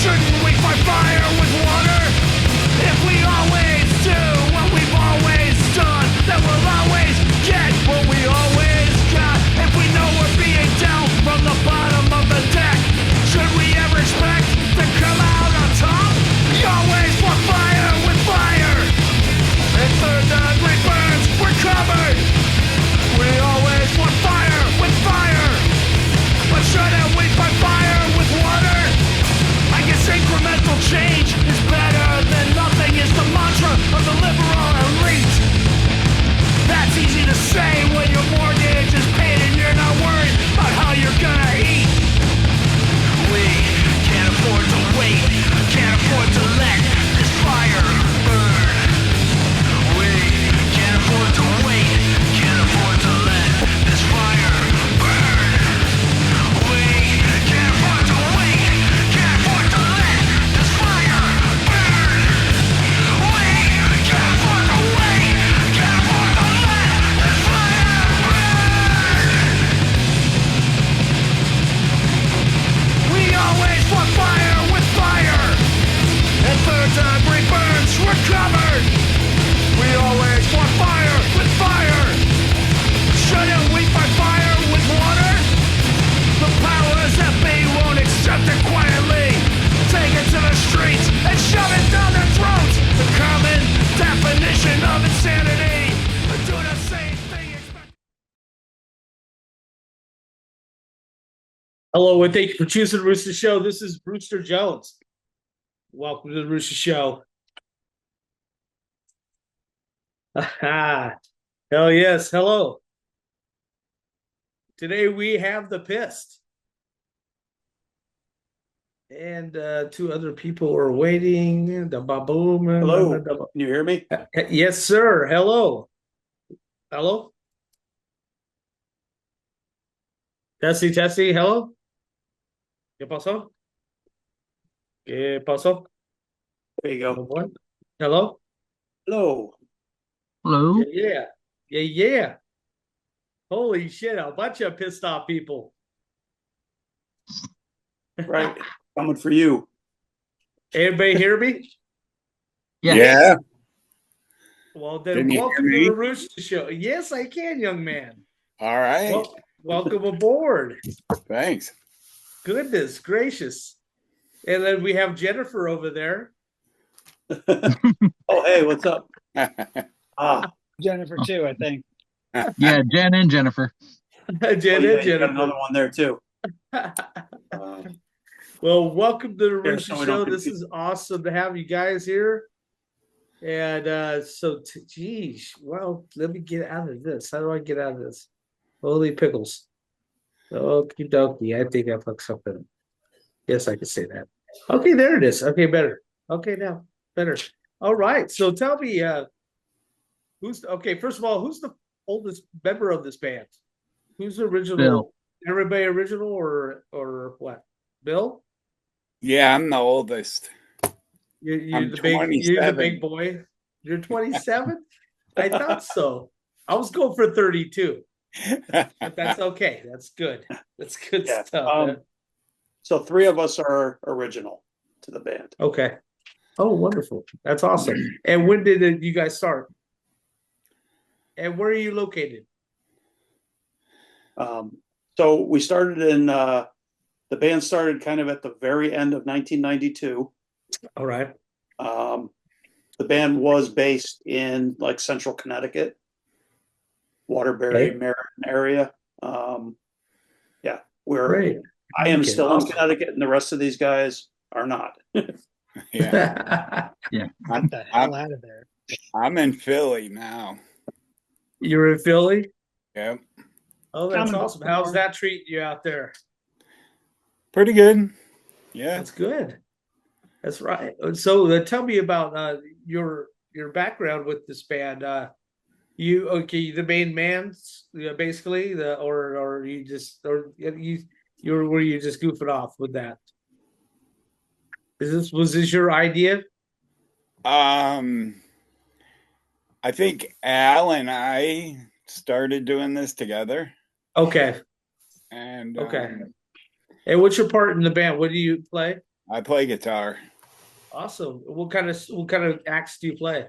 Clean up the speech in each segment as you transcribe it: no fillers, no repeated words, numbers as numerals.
Shouldn't we fight fire with water? If we always do what we've always done, then we'll always get what we always got. If we know we're being dealt from the bottom of the deck, should we ever expect to come out on top? We always want fire with fire. And third degree burns, we're covered. We always want fire with fire. But shouldn't we fight fire with water? I guess incremental change is better than nothing is the mantra of the liberal elite. That's easy to say when your mortgage is paid and you're not worried about how you're gonna eat. We can't afford to wait, can't afford to let this fire burn. We can't afford to wait, can't afford to let this fire burn. We can't afford to wait, can't afford to let this fire burn. We can't afford to wait, can't afford to let this fire burn. We always want fire with fire. And third degree burns, we're covered. We always want fire with fire. Shouldn't we fight fire with water? The powers that be won't accept it quietly. Take it to the streets and shove it down their throats. The common definition of insanity. Do the same thing. Hello, and thank you for choosing the Roosta Show. This is Brewster Jones. Welcome to the Roosta Show. Hell yes, hello. Today we have the Pist. And two other people are waiting. The baboom. Hello, can you hear me? Yes, sir. Hello. Hello. Tessie, Tessie, hello. ¿Qué pasó? ¿Qué pasó? There you go. Hello. Hello. Hello. Yeah. Holy shit, a bunch of pissed off people. Right. Coming for you. Everybody hear me? Yeah. Well, then Can you welcome hear me? to the Roosta Show. Yes, I can, young man. All right. Well, welcome aboard. Thanks. Goodness gracious. And then we have Jennifer over there. Oh, hey, what's up? Jennifer too, I think. Yeah, Jen and Jennifer. Jen You and got Jennifer. another one there too. Well, welcome to the Yeah, Roosta so we Show. don't This is awesome to have you guys here. And geez, well, let me get out of this. How do I get out of this? Holy pickles. Okie dokie. I think I fucked something. Yes, I can say that. Okay, there it is. Okay, better. Okay, now better. All right. So tell me, first of all, who's the oldest member of this band? Who's the original? Bill. Everybody original or what? Bill? Yeah, I'm the oldest. You're I'm the big 27. boy. You're 27? I thought so. I was going for 32. But that's okay. That's good. That's good Yeah. stuff. So three of us are original to the band. Okay. Oh, wonderful. That's awesome. And when did you guys start? And where are you located? So we started in the band started kind of at the very end of 1992. All right. The band was based in like central Connecticut, Waterbury, Okay. Meriden area. Great. I am Okay, still awesome. in Connecticut, and the rest of these guys are not. Yeah. Get the hell out of there. I'm in Philly now. You're in Philly? Yep. Oh, that's Coming awesome. up How's north. that treating you out there? Pretty good. Yeah. That's good. That's right. So tell me about your background with this band. The main man, basically, or you just were you just goofing off with that? Was this your idea? I think Al and I started doing this together. Okay. And Okay. And what's your part in the band? What do you play? I play guitar. Awesome. What kind of acts do you play?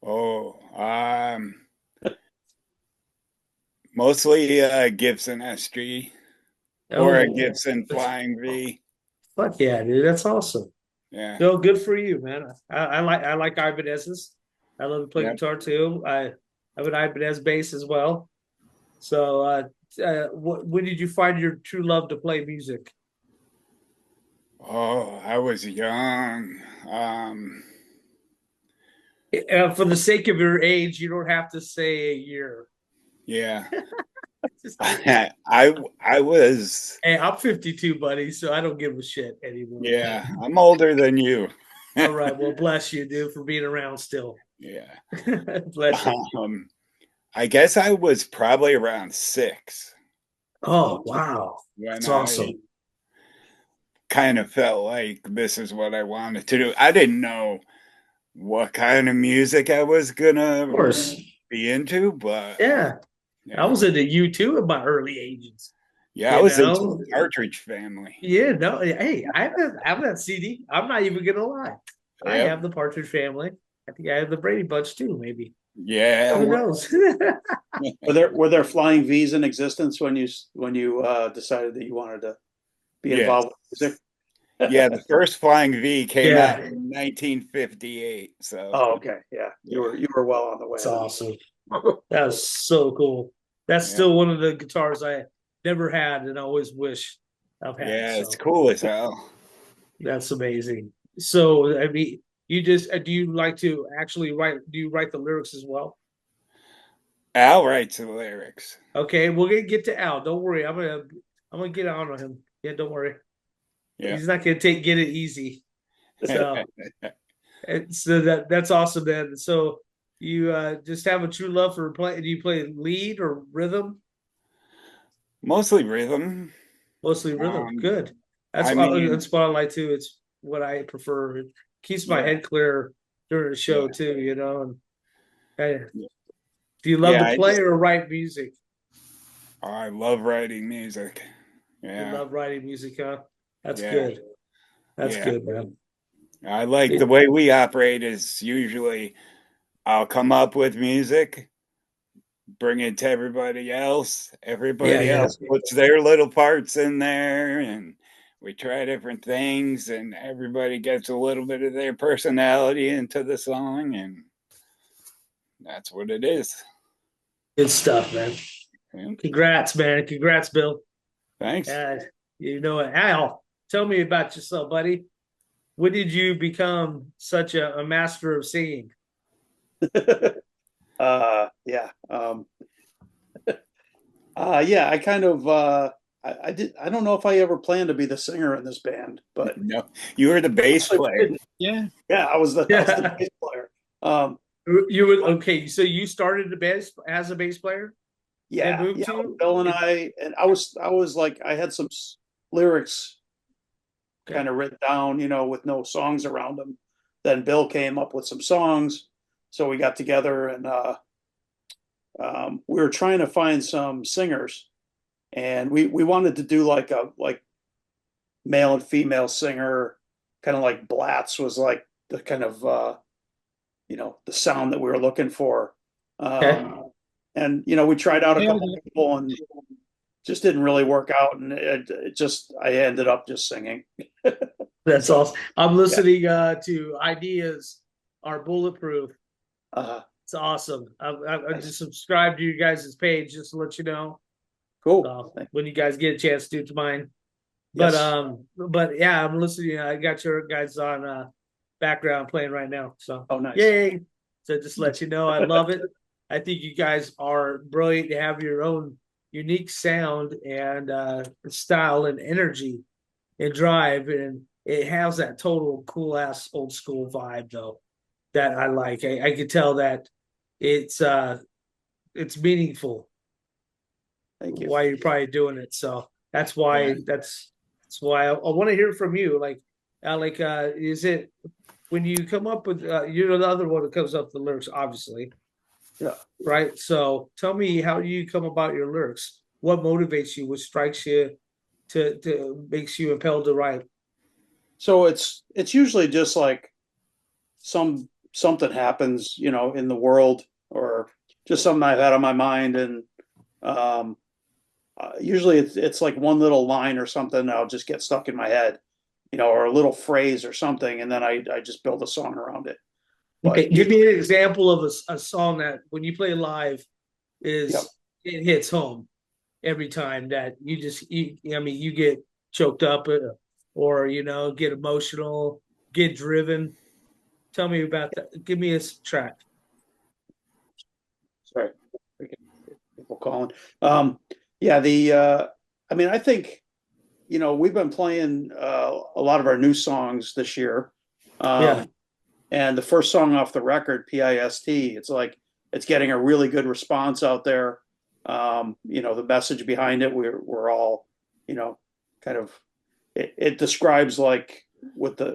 Oh, mostly Gibson SG or a Oh, Gibson Flying V. fuck yeah, dude. That's awesome. Yeah. No, good for you, man. I like Ibanez's. I love to play Yep. guitar too. I have an Ibanez bass as well. So, when did you find your true love to play music? Oh, I was young. For the sake of your age, you don't have to say a year. Yeah. Just- I was. Hey, I'm 52, buddy, so I don't give a shit anymore. Yeah, I'm older than you. All right. Well, bless you, dude, for being around still. Yeah. Bless you. I guess I was probably around 6 Oh, wow. when That's I awesome. kind of felt like this is what I wanted to do. I didn't know what kind of music I was Of gonna course. be into, but Yeah. yeah, I was into you too in my early ages. I You was know? into the Partridge Family. Yeah, no, hey, I have that CD. I'm not even gonna lie. I Yep. have the Partridge Family. I think I have the Brady Bunch too, maybe. Who Yeah, knows? Were there flying V's in existence when you decided that you wanted to be Yes. involved with music? yeah. The first Flying V came Yeah. out in 1958. So Oh, okay, yeah, you were well on the way. That's awesome. That was so cool. That's Yeah. still one of the guitars I never had and I always wish I've had. yeah, So it's cool as hell. that's amazing. So I mean, you just do you like to actually write? Do you write the lyrics as well? Al writes the lyrics. Okay, we're gonna get to Al. Don't worry, I'm gonna get on him. Yeah, don't worry. Yeah. He's not gonna get it easy. So, that's awesome, man. So you just have a true love for play. Do you play lead or rhythm? Mostly rhythm. Mostly rhythm. Good. I mean- That's what I like too. It's what I prefer. It keeps my Yeah. head clear during the show Yeah. too. You know. And hey, do you love Yeah, to play or write music? I love writing music. Yeah. You love writing music, huh? That's Yeah. good. That's Yeah. good, man. I like the way we operate is usually I'll come up with music, bring it to everybody else. Everybody Yeah. else puts their little parts in there and we try different things and everybody gets a little bit of their personality into the song and that's what it is. Good stuff, man. Yeah. Congrats, man. Congrats, Bill. Thanks. You know what? Al, tell me about yourself, buddy. When did you become such a master of singing? Yeah. Yeah, I kind of I don't know if I ever planned to be the singer in this band, but No, you were the bass player. Yeah. yeah, I was the bass player. You were okay. So you started the bass as a bass player? Yeah, moved yeah, to? Bill and I was like, I had some lyrics Okay. kind of written down, with no songs around them. Then Bill came up with some songs, so we got together and we were trying to find some singers, and we wanted to do like male and female singer, kind of like Blatz was like the kind of the sound that we were looking for. Okay. And we tried out a Yeah. couple people and just didn't really work out, and I ended up just singing. That's awesome. I'm listening to Ideas Are Bulletproof. It's awesome. I just subscribed to you guys' page just to let you know. Cool. So when you guys get a chance, do it to mine. Yes. But yeah, I'm listening. I got your guys on background playing right now. So Oh, nice. yay! So just let you know, I love it. I think you guys are brilliant to have your own unique sound and style and energy and drive, and it has that total cool ass old school vibe though that I like. I can tell that it's meaningful. Thank you. Why you're probably doing it. So that's why Yeah. that's why I want to hear from you. Like, is it when you come up with you're the other one that comes up with the lyrics, obviously. Yeah. Right. So tell me, how do you come about your lyrics? What motivates you? What strikes you to makes you impelled to write? So it's usually just like something happens, in the world, or just something I've had on my mind, and um, usually it's like one little line or something that'll just get stuck in my head, or a little phrase or something, and then I just build a song around it. Okay, But give me an example of a song that when you play live yep. is it hits home every time that I mean, you get choked up or get emotional, get driven. Tell me about that. Give me a track. Sorry, people calling. Yeah, I mean, I think we've been playing a lot of our new songs this year. Yeah. And the first song off the record, Pist, it's like it's getting a really good response out there. The message behind it, we're all, kind of it describes like with the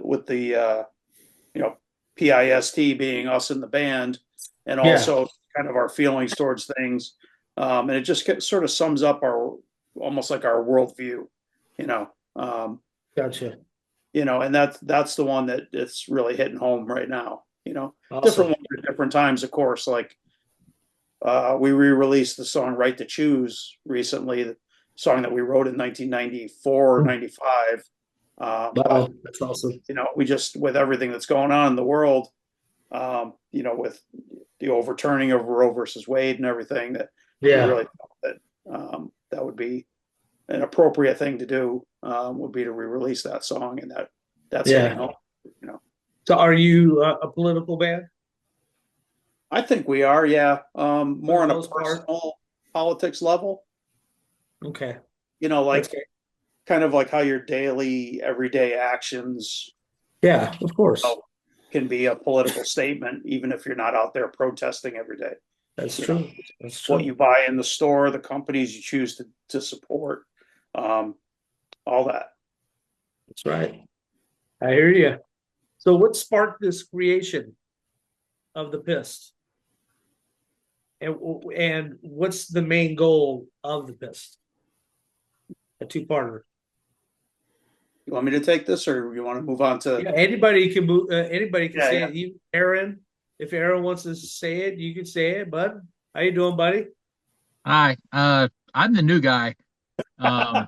Pist being us in the band, and Yeah. also kind of our feelings towards things. And it just sort of sums up our almost like our worldview, you know. Um, Gotcha. and that's the one that it's really hitting home right now. Awesome. Different ones at different times, of course. Like we re-released the song "Right to Choose" recently, the song that we wrote in 1994 or 95. Wow, But that's awesome. we just, with everything that's going on in the world, with the overturning of Roe versus Wade and everything, that we Yeah. really felt that that would be an appropriate thing to do, would be to re-release that song, and that's hitting home. So are you a political band? I think we are, yeah. More on a most part. personal politics level. Okay. Like Okay. kind of like how your daily, everyday actions Yeah, of course. can be a political statement, even if you're not out there protesting every day. That's You true. know, That's true. What you buy in the store, the companies you choose to support, all that. That's right. I hear you. So what sparked this creation of the Pist? And what's the main goal of the Pist? A two-parter. You want me to take this, or you want to move on to? Yeah, anybody can move. Anybody can Yeah, say yeah. it. Even Aaron, if Aaron wants to say it, you can say it. Bud, how you doing, buddy? Hi, I'm the new guy. Um,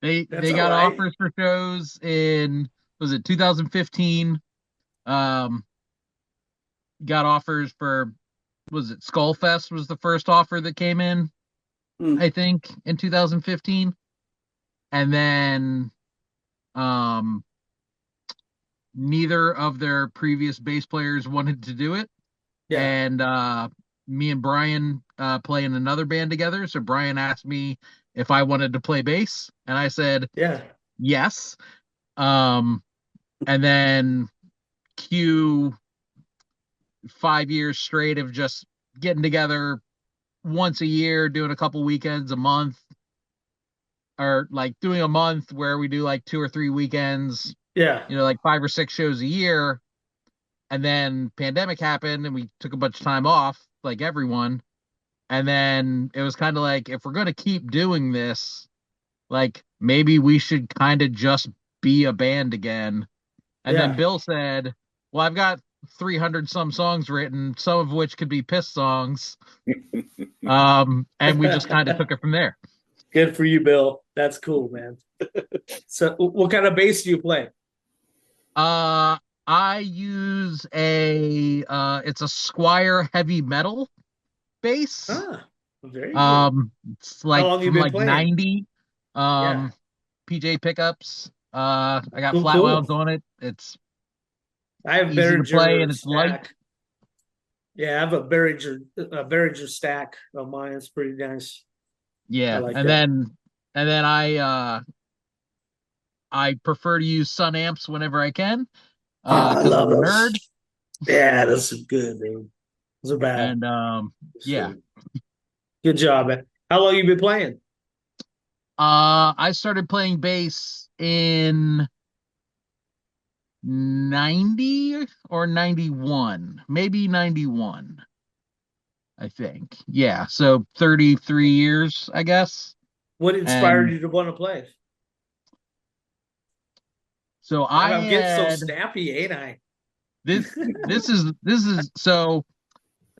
That's they all got right. offers for shows in, was it 2015? Um, got offers for, was it Skullfest was the first offer that came in, Hmm. I think, in 2015. And then neither of their previous bass players wanted to do it. Yeah. And me and Brian play in another band together. So Brian asked me if I wanted to play bass, and I said Yeah. yes. And then cue 5 years straight of just getting together once a year, doing a couple weekends a month, or like doing a month where we do like 2 or 3 weekends, Yeah. like 5 or 6 shows a year. And then pandemic happened and we took a bunch of time off, like everyone. And then it was kind of like, if we're going to keep doing this, like maybe we should kind of just be a band again. And then Yeah. Bill said, well, I've got 300 some songs written, some of which could be Piss songs. And we just kind of took it from there. Good for you, Bill. That's cool, man. So, what kind of bass do you play? I use it's a Squire heavy metal bass. Very cool. It's How like long you from been like playing? 90. Yeah. PJ pickups. I got Cool, flat cool. wounds on it. It's I have easy to play and it's light. stack. Yeah, I have a Behringer stack of mine. It's pretty nice. Yeah. like And that. then I prefer to use Sun amps whenever I can. I Because love I'm a those. nerd. Yeah, those are good, man. Those are bad. And yeah. Good job, man. How long you been playing? I started playing bass in 90 or 91, maybe 91, I think. Yeah, so 33 years, I guess. What inspired And you to want to play? So I'm getting so had snappy, ain't I? this is so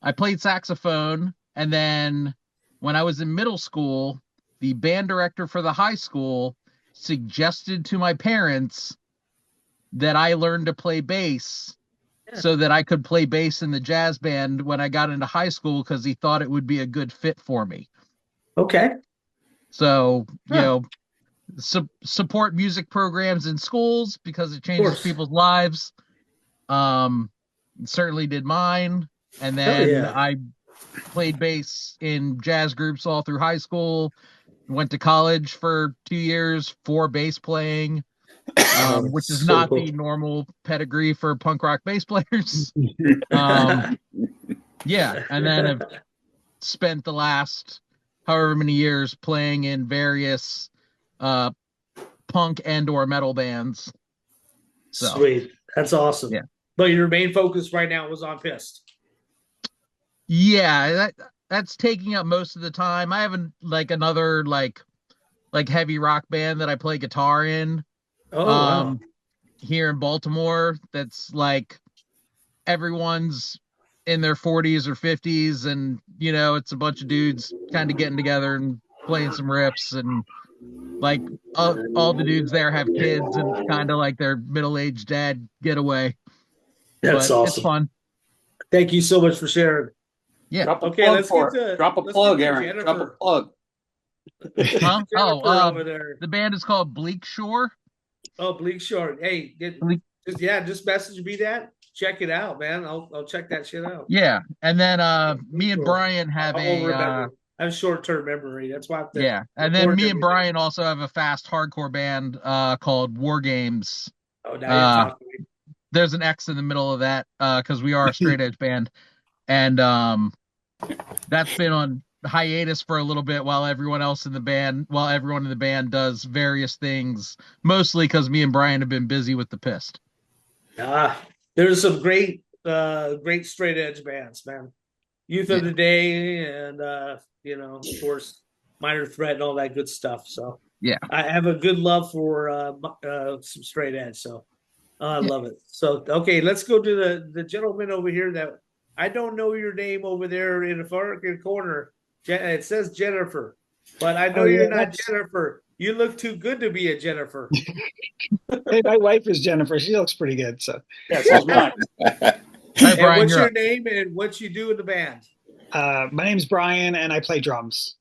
I played saxophone, and then when I was in middle school, the band director for the high school suggested to my parents that I learn to play bass so that I could play bass in the jazz band when I got into high school because he thought it would be a good fit for me. Okay. So, Huh. support music programs in schools because it changes course. people's lives. Certainly did mine. And Hell then yeah. I played bass in jazz groups all through high school. Went to college for 2 years for bass playing, which is So not cool. the normal pedigree for punk rock bass players. Yeah, and then I've spent the last however many years playing in various punk and or metal bands. So Sweet. That's awesome. Yeah. But your main focus right now was on Pist. yeah, that's taking up most of the time. I haven't another heavy rock band that I play guitar in. Oh wow. Here in Baltimore, that's like everyone's in their 40s or 50s, and it's a bunch of dudes kind of getting together and playing some riffs, and like all the dudes there have kids, and it's kind of like their middle-aged dad getaway. That's But awesome. it's fun. Thank you so much for sharing. Yeah. Drop a Okay, plug let's for get to- it. Drop a let's plug, get to Aaron. Jennifer. Drop a plug. Huh? Jennifer over there. The band is called Bleak Shore. Oh, Bleak Shore. Hey, just message me that. Check it out, man. I'll check that shit out. Yeah, and then me and Shore. Brian have I won't a remember. I have short-term memory. That's why. I have to yeah, and then record me and everything. Brian also have a fast hardcore band called War Games. Oh, now you're talking to me. There's an X in the middle of that because we are a straight edge band, and that's been on hiatus for a little bit while everyone in the band does various things, mostly because me and Brian have been busy with the Pist. There's some great straight edge bands, man. Youth of the Day, and of course, Minor Threat and all that good stuff. So Yeah. I have a good love for some straight edge. So I love it. So okay, let's go to the gentleman over here that I don't know your name over there in the far corner. It says Jennifer, but I know you're not Jennifer. You look too good to be a Jennifer. Hey, my wife is Jennifer. She looks pretty good. So Yeah, so's mine. Hi, And Brian, what's you're your up. name and what you do in the band? my name's Brian, and I play drums.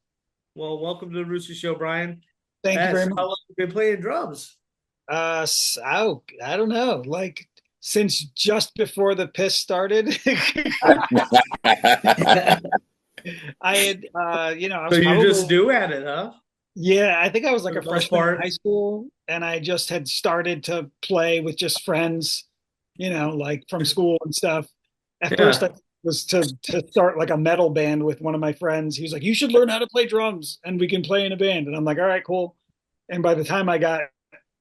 Well, welcome to the Roosta Show, Brian. Thank you very How much. long have you been playing drums? I don't know, like since just before the Pist started. I had, I was So you're probably, just new at it, huh? yeah, I think I was like For a the most freshman part. in high school, and I just had started to play with just friends, like from school and stuff. At first, I was to start like a metal band with one of my friends. He was like, "You should learn how to play drums, and we can play in a band." And I'm like, "All right, cool." And by the time I got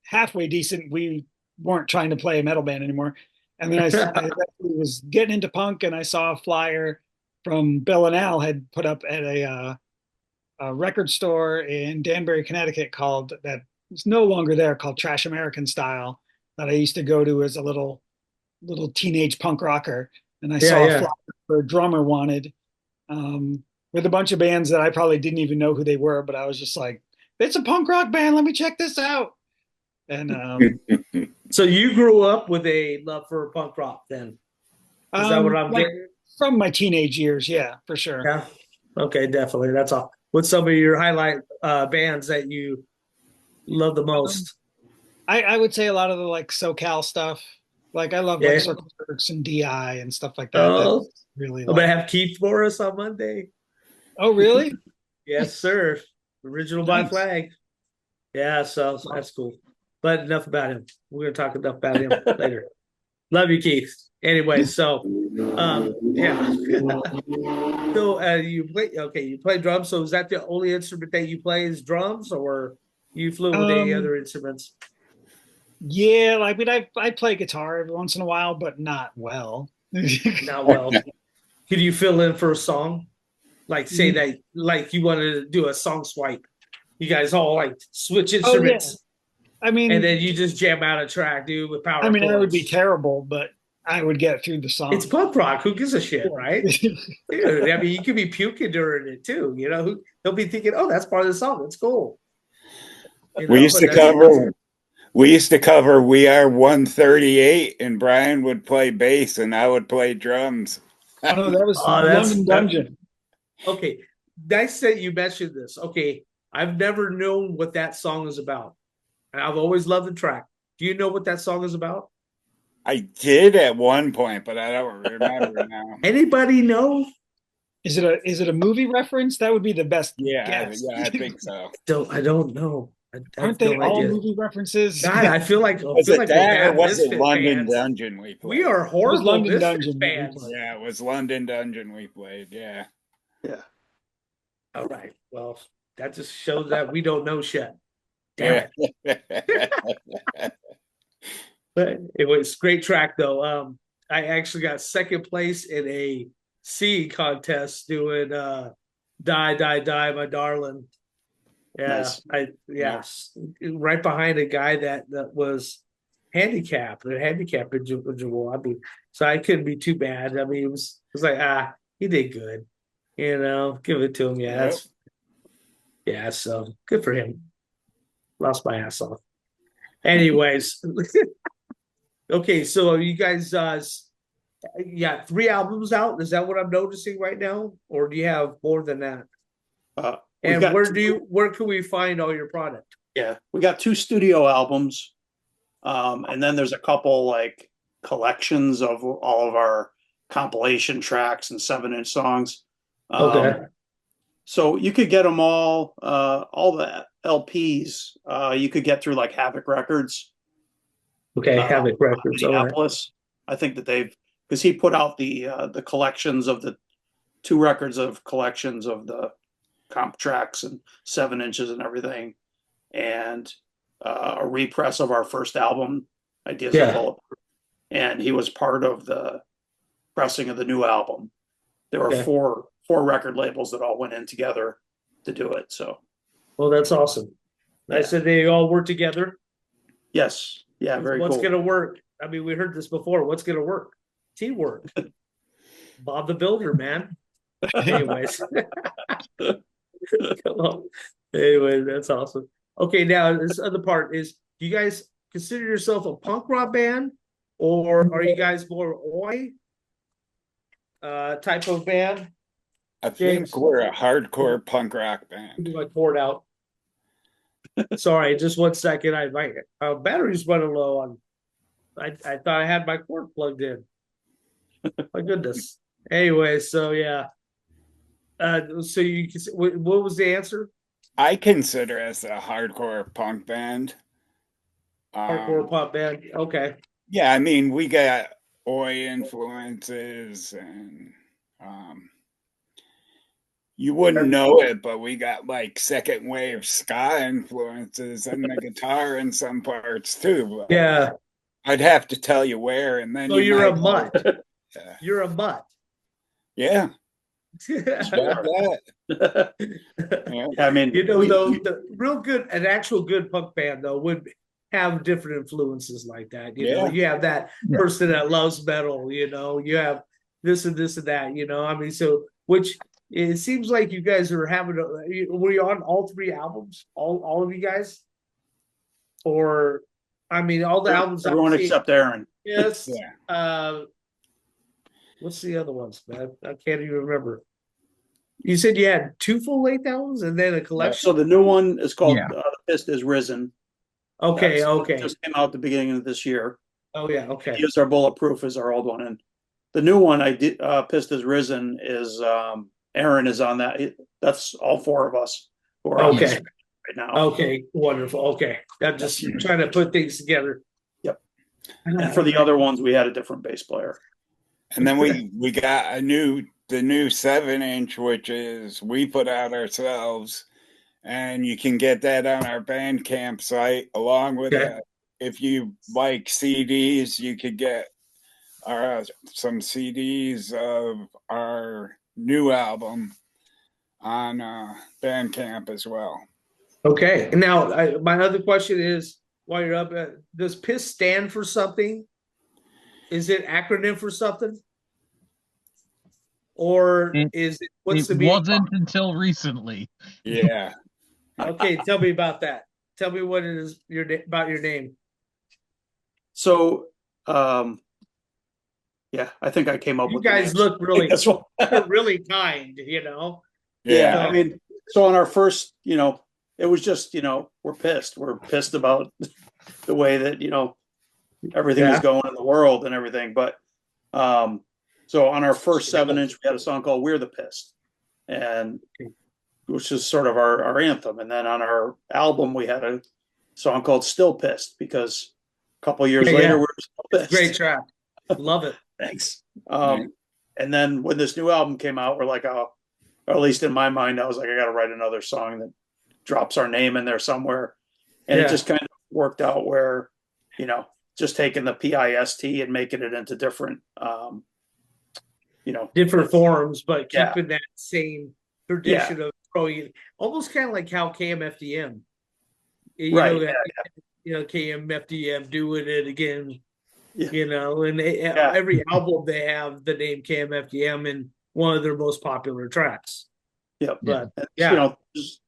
halfway decent, we weren't trying to play a metal band anymore. And then I actually was getting into punk, and I saw a flyer from Bill and Al had put up at a record store in Danbury, Connecticut called that is no longer there, called Trash American Style, that I used to go to as a little teenage punk rocker. And I saw a flyer for a drummer wanted, with a bunch of bands that I probably didn't even know who they were, but I was just like, it's a punk rock band. Let me check this out. And So you grew up with a love for punk rock then? Is that what I'm getting? From my teenage years, yeah, for sure. Yeah. Okay, definitely. That's all. What's some of your highlight bands that you love the most? I would say a lot of the like SoCal stuff. Like I love like Circle Jerks and DI and stuff like that. Oh, That's really I'm gonna have Keith for us on Monday. Oh, really? Yes, sir. Original by Nice. Flag. Yeah, so that's cool. But enough about him. We're gonna talk enough about him later. Love you, Keith. Anyway, so yeah. So you play drums. So is that the only instrument that you play is drums, or you flew with any other instruments? Yeah, like I play guitar every once in a while, but not well. Not well. Could you fill in for a song? Like say that like you wanted to do a song swipe. You guys all like switch instruments. I mean, and then you just jam out a track, dude, with power I mean, I would be chords. terrible, but I would get through the song. It's punk rock. Who gives a shit, right? Dude, I mean, you could be puking during it too. You know, they'll be thinking, "Oh, that's part of the song. That's cool." You We know, used but to that's cover. We used to cover "We Are 138," and Brian would play bass, and I would play drums. Oh no, that was oh, London Dungeon. Okay. Nice that you mentioned this. Okay, I've never known what that song is about. And I've always loved the track. Do you know what that song is about? I did at one point, but I don't remember now. Anybody know? Is it a movie reference? That would be the best guess. I think so. I don't know. I Aren't have they no all idea. movie references? God, I feel like Was we it that, or have was it Misfit London fans. Dungeon we played? We are horrible London Misfit Dungeon that we fans. played. Yeah, it was London Dungeon we played. Yeah. Yeah. All right. Well, that just shows that we don't know shit. Damn it. Yeah. But it was a great track though. I actually got second place in a singing contest doing Die, Die, Die, My Darling. Yeah, Nice. right behind a guy that was handicapped, a handicap individual. I mean, so I couldn't be too bad. I mean, it was like, he did good. You know, give it to him. Yeah, so good for him. Lost my ass off. Anyways, okay, so you guys got 3 albums out. Is that what I'm noticing right now? Or do you have more than that? And where can we find all your product? Yeah, we got 2 studio albums. And then there's a couple like collections of all of our compilation tracks and 7-inch songs. Okay. So you could get them all the LPs. You could get through like Havoc Records. Okay, Havoc Records. All right. Minneapolis. I think that because he put out the collections of the 2 records of collections of the comp tracks and 7 inches and everything, and a repress of our first album, Ideas of Bulletproof. And he was part of the pressing of the new album. There were 4 record labels that all went in together to do it. So, well, that's awesome. I said they all work together. Yes. Yeah. Very cool. What's going to work? I mean, we heard this before. What's going to work? Teamwork. Bob the Builder, man. Anyways. Come on. Anyway, that's awesome. Okay, now this other part is: do you guys consider yourself a punk rock band, or are you guys more oi type of band? I think we're a hardcore punk rock band. Do my cord out. Sorry, just 1 second. My battery's running low on. I thought I had my cord plugged in. My goodness. Anyway, so yeah. So you can. What was the answer? I consider us a hardcore punk band. Hardcore pop band. Okay. Yeah, I mean, we got oi influences, and you wouldn't know it, but we got like second wave ska influences on the guitar in some parts too. Yeah. I'd have to tell you where, and then so you're a mutt. You're a mutt. Yeah. Yeah. I mean, though the real good, an actual good punk band though would have different influences like that. You know, you have that person that loves metal. You know, you have this and this and that. You know, I mean, so which it seems like you guys are having. Were you on all 3 albums? All of you guys, or I mean, all the albums. Everyone except Aaron. Yes. Yeah. What's the other ones, man? I can't even remember. You said you had 2 full-length albums and then a collection. So the new one is called The Pist Is Risen. Okay. Just came out at the beginning of this year. Oh yeah. Okay. Use Our Bulletproof is our old one, and the new one I did. Pist Is Risen is Aaron is on that. That's all 4 of us who are on this right now. Okay. Wonderful. Okay. I'm just trying to put things together. Yep. And for the other ones, we had a different bass player. And then we got the new 7-inch, which is we put out ourselves, and you can get that on our Bandcamp site along with that. If you like CDs, you could get some CDs of our new album on Bandcamp as well. Okay. And now my other question is, while you're up, does Pist stand for something? Is it acronym for something? Or is it what's It the meaning? wasn't until recently. Yeah. Okay, tell me about that. Tell me what it is about your name. So, yeah, I think I came up You with the guys names. look really, That's what- really kind. You know. Yeah, Yeah. I mean, so on our first, it was just, we're pissed. We're pissed about the way that, everything is Yeah. going in the world and everything. But so on our first 7-inch, we had a song called We're the Pissed, and which is sort of our anthem. And then on our album, we had a song called Still Pissed, because a couple years Yeah, later, yeah. we're still pissed. Great track. Love it. Thanks. Yeah. And then when this new album came out, we're like, oh, or at least in my mind, I was like, I got to write another song that drops our name in there somewhere. And Yeah. it just kind of worked out where, just taking the PIST and making it into different, Different forms, but Yeah. keeping that same tradition of throwing, almost kind of like how KMFDM, Right. KMFDM doing it again, Yeah. and every album they have the name KMFDM in one of their most popular tracks. Yep. But Yeah.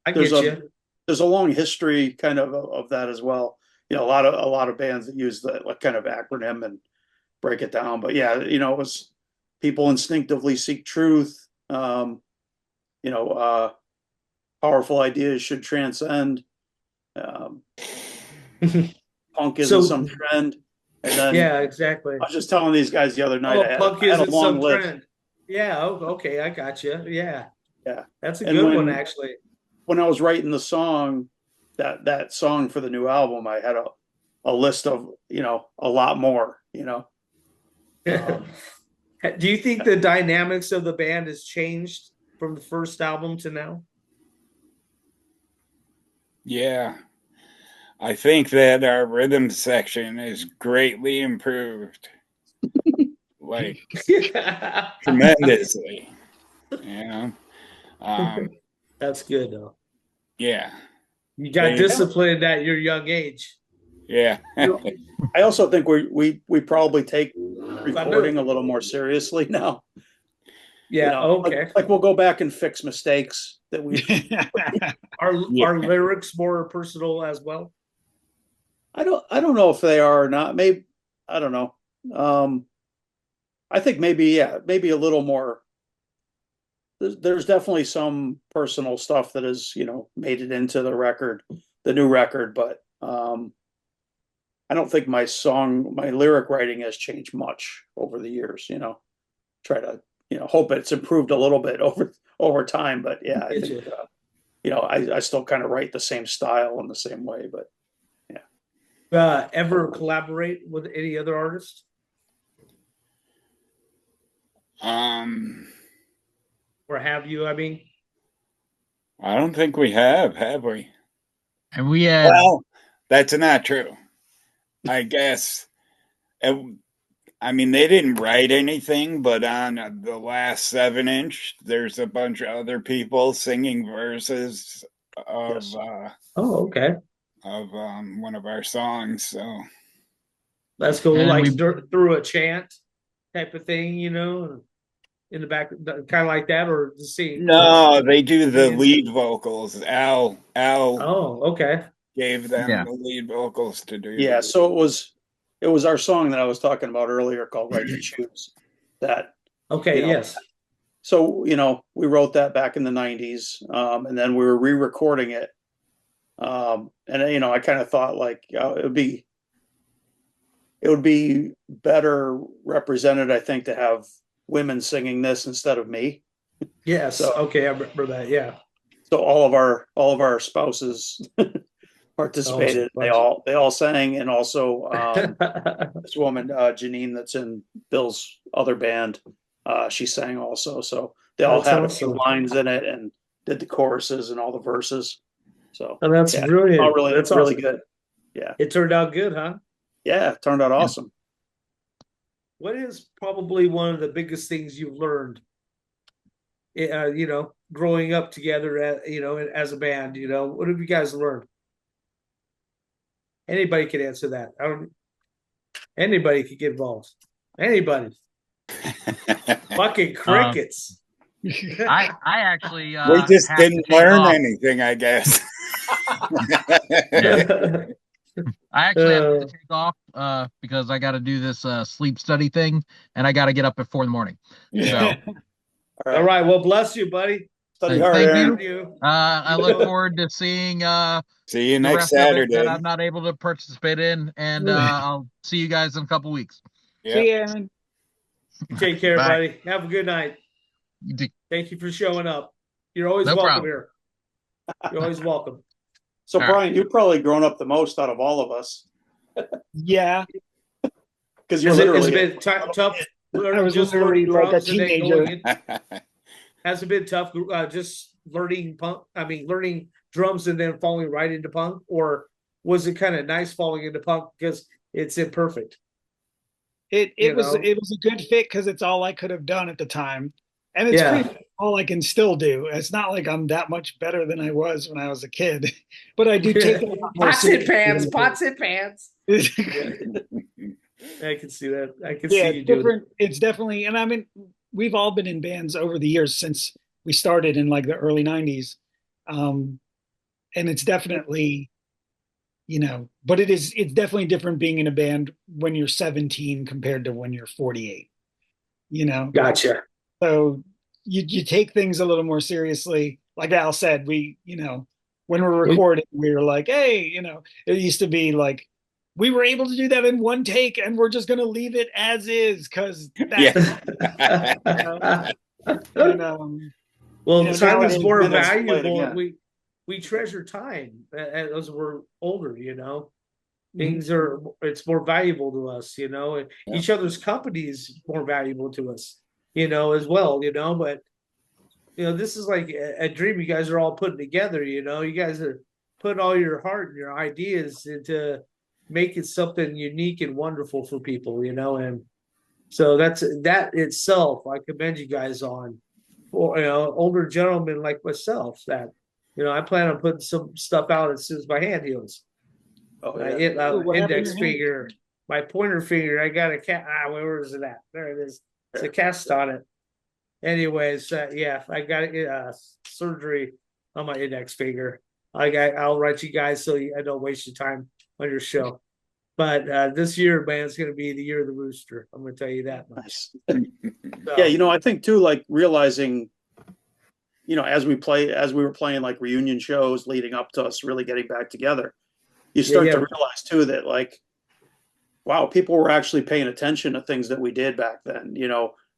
I get you. There's a long history kind of that as well. A lot of bands that use the like kind of acronym and break it down. But yeah, it was people instinctively seek truth. Powerful ideas should transcend. Punk isn't some trend. And then Yeah, exactly. I was just telling these guys the other night. Punk I had isn't a long some list. trend. Yeah. Okay, I got you. Yeah. Yeah, That's a And good one, actually. when I was writing the song, that song for the new album, I had a list of a lot more. Do you think the dynamics of the band has changed from the first album to now? Yeah. I think that our rhythm section is greatly improved. Like tremendously. That's good, though. Yeah. You got disciplined at your young age. Yeah. I also think we probably take recording a little more seriously now. Yeah. Okay. Like we'll go back and fix mistakes that we. Are lyrics more personal as well? I don't know if they are or not. Maybe I don't know. I think maybe a little more. There's definitely some personal stuff that has made it into the new record, but I don't think my lyric writing has changed much over the years. Try to hope it's improved a little bit over time, but yeah, I think I still kind of write the same style in the same way, but. Ever collaborate with any other artists? Or have you? I mean, I don't think we have we? And we had. Well, that's not true. I guess. I mean, they didn't write anything, but on the last 7-inch, there's a bunch of other people singing verses of. okay. Of one of our songs, so that's cool. And like through a chant type of thing, in the back, kind of like that, or the scene. No, they do the lead vocals. Al. Oh, okay. Gave them the lead vocals to do. Yeah, so it was our song that I was talking about earlier called "Right to Choose." That. Okay. Yes. So we wrote that back in the '90s, and then we were re-recording it. And I kind of thought like it would be better represented, I think, to have women singing this instead of me. Yes. So, okay, I remember that. Yeah. So all of our spouses participated. They all sang, and also this woman Janine that's in Bill's other band, she sang also. So they all had a few lines in it and did the choruses and all the verses. So that's brilliant. That's really good. Yeah. It turned out good, huh? Yeah, it turned out awesome. What is probably one of the biggest things you've learned, growing up together, as a band, what have you guys learned? Anybody could answer that. I don't. Anybody could get involved. Anybody. Fucking crickets. I actually We just have to didn't take learn off. anything, I guess. I actually have to take off because I got to do this sleep study thing, and I got to get up at 4 in the morning. So, All right. Well, bless you, buddy. Study Hey, hard, thank Aaron. You. I look forward to seeing See you the next rest of it Saturday. that I'm not able to participate in, and I'll see you guys in a couple weeks. Yep. See you, Aaron. Take care, Bye. buddy. Have a good night. Thank you for showing up. You're always No welcome problem. here. You're always welcome. So All right. Brian, you've probably grown up the most out of all of us Yeah, because you're Has literally it been tough? I was just literally learning like a drums and then teenager. going in? Has it been tough just learning punk? I mean, learning drums and then falling right into punk, or was it kind of nice falling into punk because it's imperfect? It You was know? it was a good fit because it's all I could have done at the time, and it's Yeah. pretty much all I can still do. It's not like I'm that much better than I was when I was a kid, but I do take it a lot more Pots and seriously pans, than- pots and pans. I can see that. I can Yeah, see you doing different. It's definitely, and I mean, we've all been in bands over the years since we started in like the early '90s, and it's definitely, but it's definitely different being in a band when you're 17 compared to when you're 48. Gotcha. So you take things a little more seriously. Like Al said, when we're recording, we were like, hey, it used to be like we were able to do that in one take, and we're just gonna leave it as is because that's and, Well, now time is it is more minutes to play it valuable. again. We treasure time as we're older. Mm-hmm. Things are it's more valuable to us. And each other's company is more valuable to us. As well. But this is like a dream you guys are all putting together. You guys are putting all your heart and your ideas into making something unique and wonderful for people. And so that itself I commend you guys on. For older gentlemen like myself that I plan on putting some stuff out as soon as my hand heals. Oh, My yeah. What happened index to your hand? finger, my pointer finger, I got a cat. Where is it at? There it is. It's a cast on it. Anyways, yeah, I got surgery on my index finger. I'll write you guys so I don't waste your time on your show. But this year, man, it's going to be the year of the rooster. I'm going to tell you that much. Nice. So, Yeah, I think too, like realizing, as we were playing like reunion shows leading up to us really getting back together, you start Yeah. to realize too that like, wow, people were actually paying attention to things that we did back then.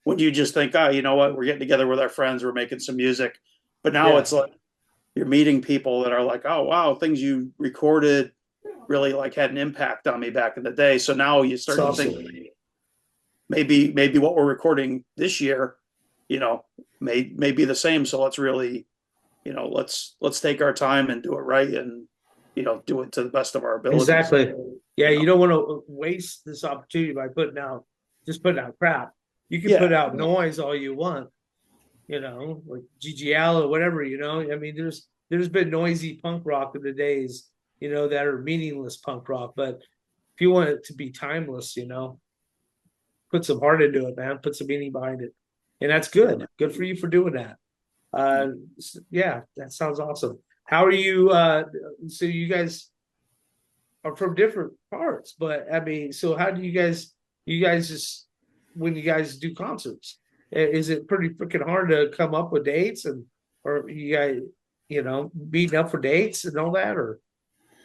When you just think, you know what, we're getting together with our friends, we're making some music, but now Yeah. it's like you're meeting people that are like, oh wow, things you recorded really like had an impact on me back in the day. So now you start to think maybe what we're recording this year, may be the same. So let's really, let's take our time and do it right and do it to the best of our ability. Exactly. Yeah, you don't want to waste this opportunity by putting out crap. You can put out noise all you want, like GGL or whatever, I mean, there's been noisy punk rock in the days, that are meaningless punk rock. But if you want it to be timeless, put some heart into it, man. Put some meaning behind it. And that's good. Good for you for doing that. Yeah, that sounds awesome. How are you? So you guys are from different parts, but I mean, so how do you guys just, when you guys do concerts, is it pretty freaking hard to come up with dates or you guys, meeting up for dates and all that, or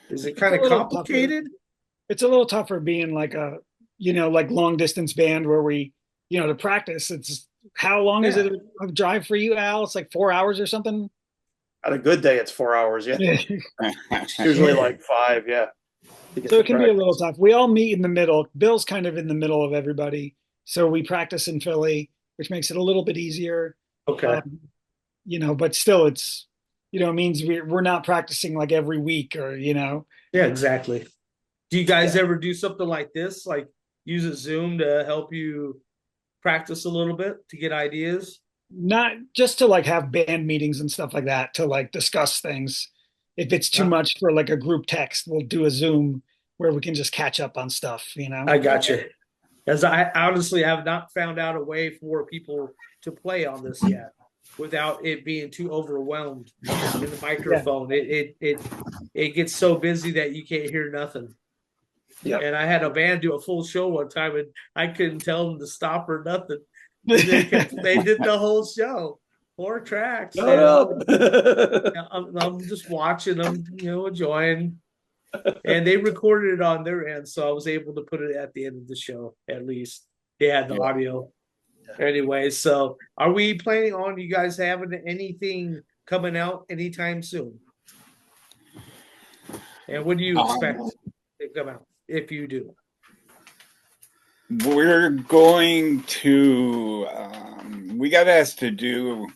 is it kind of complicated? It's a little tougher being like a, like long distance band where we, to practice. It's how long is it a drive for you, Al? It's like 4 hours or something. On a good day, it's 4 hours. Yeah. It's usually like 5. Yeah. So it can be a little tough. We all meet in the middle. Bill's kind of in the middle of everybody. So we practice in Philly, which makes it a little bit easier. Okay. But still it's, it means we're not practicing like every week or, Yeah, exactly. Do you guys ever do something like this? Like use a Zoom to help you practice a little bit to get ideas? Not just to like have band meetings and stuff like that, to like discuss things. If it's too much for like a group text, we'll do a Zoom where we can just catch up on stuff, you know? I got you. As I honestly have not found out a way for people to play on this yet without it being too overwhelmed in the microphone. It gets so busy that you can't hear nothing. Yep. And I had a band do a full show one time, and I couldn't tell them to stop or nothing. They did the whole show, 4 tracks. I'm just watching them, enjoying. And they recorded it on their end, so I was able to put it at the end of the show. At least they had the audio. Anyway, so are we planning on you guys having anything coming out anytime soon? And what do you expect to come out if you do? We're going to, we got asked to do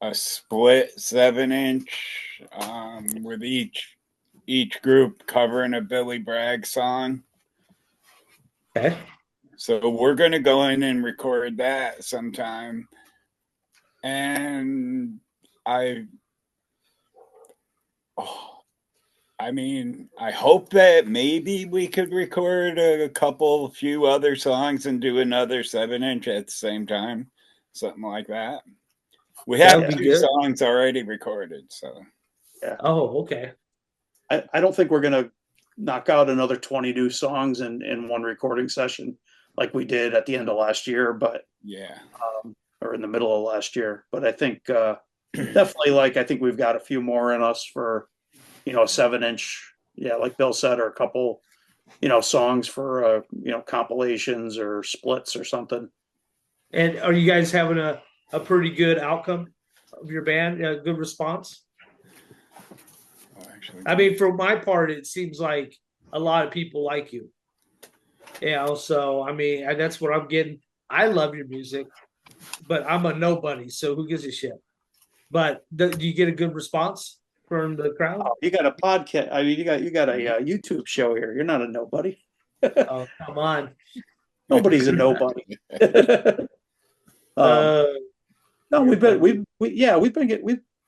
a split 7-inch with each group covering a Billy Bragg song. Okay. So we're going to go in and record that sometime. And I hope that maybe we could record a few other songs and do another 7-inch at the same time. Something like that. We have 2 songs already recorded, so. Yeah. Oh, okay. I don't think we're going to knock out another 20 new songs in one recording session like we did at the end of last year, but or in the middle of last year. But I think definitely, I think we've got a few more in us for, a 7-inch, like Bill said, or a couple, songs for, compilations or splits or something. And are you guys having a pretty good outcome of your band? A good response? I mean, for my part, it seems like a lot of people like you. So I mean, that's what I'm getting. I love your music, but I'm a nobody, so who gives a shit? But do you get a good response from the crowd? Oh, you got a podcast. I mean, you got a YouTube show here. You're not a nobody. Oh, come on. Nobody's a nobody. No,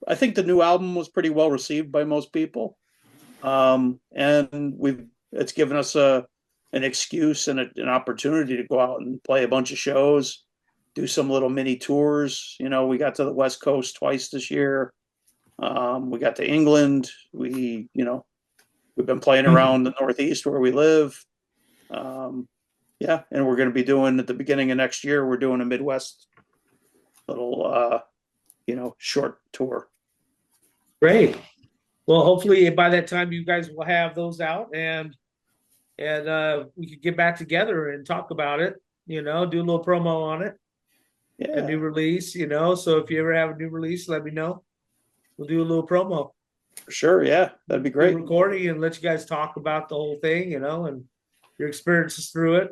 I think the new album was pretty well received by most people. And it's given us an excuse and an opportunity to go out and play a bunch of shows, do some little mini tours. We got to the West Coast twice this year. We got to England. We've been playing around the Northeast where we live. And we're going to be doing at the beginning of next year, we're doing a Midwest little, short tour. Great. Well, hopefully by that time you guys will have those out and we could get back together and talk about it, do a little promo on it. Yeah. A new release, so if you ever have a new release, let me know. We'll do a little promo. For sure. Yeah. That'd be great. Recording and let you guys talk about the whole thing, and your experiences through it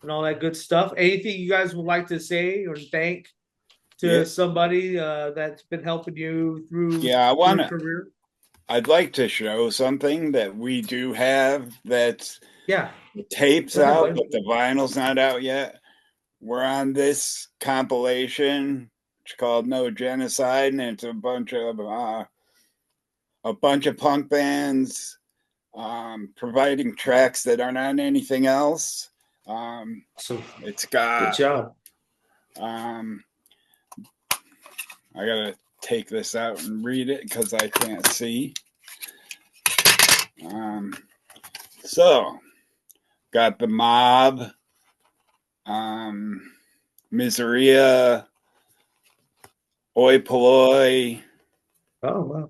and all that good stuff. Anything you guys would like to say or thank to somebody that's been helping you through your career? I'd like to show something that we do have that's tapes out, but the vinyl's not out yet. We're on this compilation. It's called No Genocide, and it's a bunch of punk bands providing tracks that aren't on anything else. It's got good job. I gotta take this out and read it because I can't see. So got the Mob, Miseria, Oi Polloi,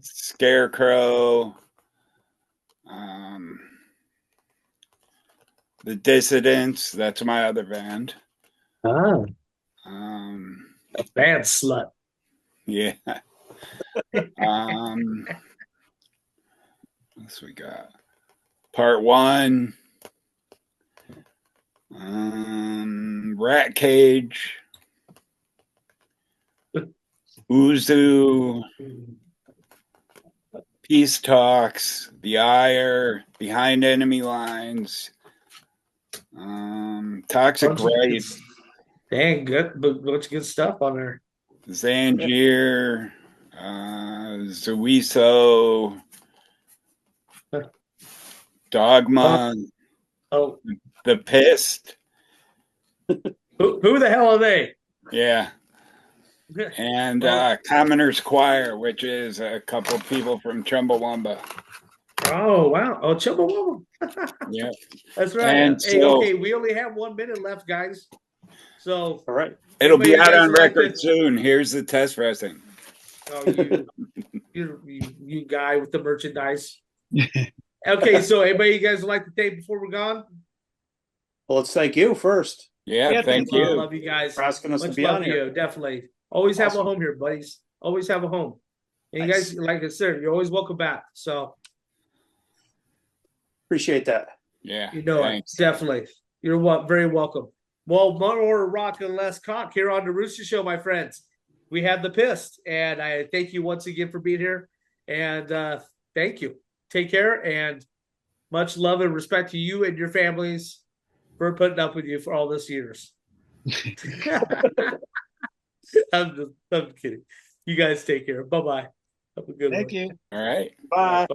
Scarecrow, The Dissidents. That's my other band. Band slut. Yeah. What else we got? Part 1. Rat Cage. Uzu. Peace Talks. The Ire. Behind Enemy Lines. Toxic Rights. Dang, good. Bunch of good stuff on there. Zangier, Zuiso, Dogma, Oh, the Pist. who the hell are they? Yeah. And Commoner's Choir, which is a couple people from Chumbawamba. Oh wow! Oh, Chumbawamba. Yeah. That's right. And Hey, so- okay, we only have 1 minute left, guys. So All right. It'll be anybody out guys on would like record to- soon. Here's the test pressing. Oh, you guy with the merchandise. Okay, so anybody you guys would like to thank before we're gone? Well, let's thank you first Yeah, Yeah, thank I you. love you guys. for asking us Much to be love on to here. you, definitely. Always have a Awesome. home here, buddies. Always have a home. And you Nice. guys, like I said, you're always welcome back. So Appreciate that. Yeah, you know thanks. it, definitely. You're very welcome. Well, more rock and less cock here on the Rooster Show, my friends. We have the Pist, and I thank you once again for being here. And thank you. Take care, and much love and respect to you and your families for putting up with you for all these years. I'm kidding. You guys take care. Bye bye. Have a good one. Thank you. All right. Bye.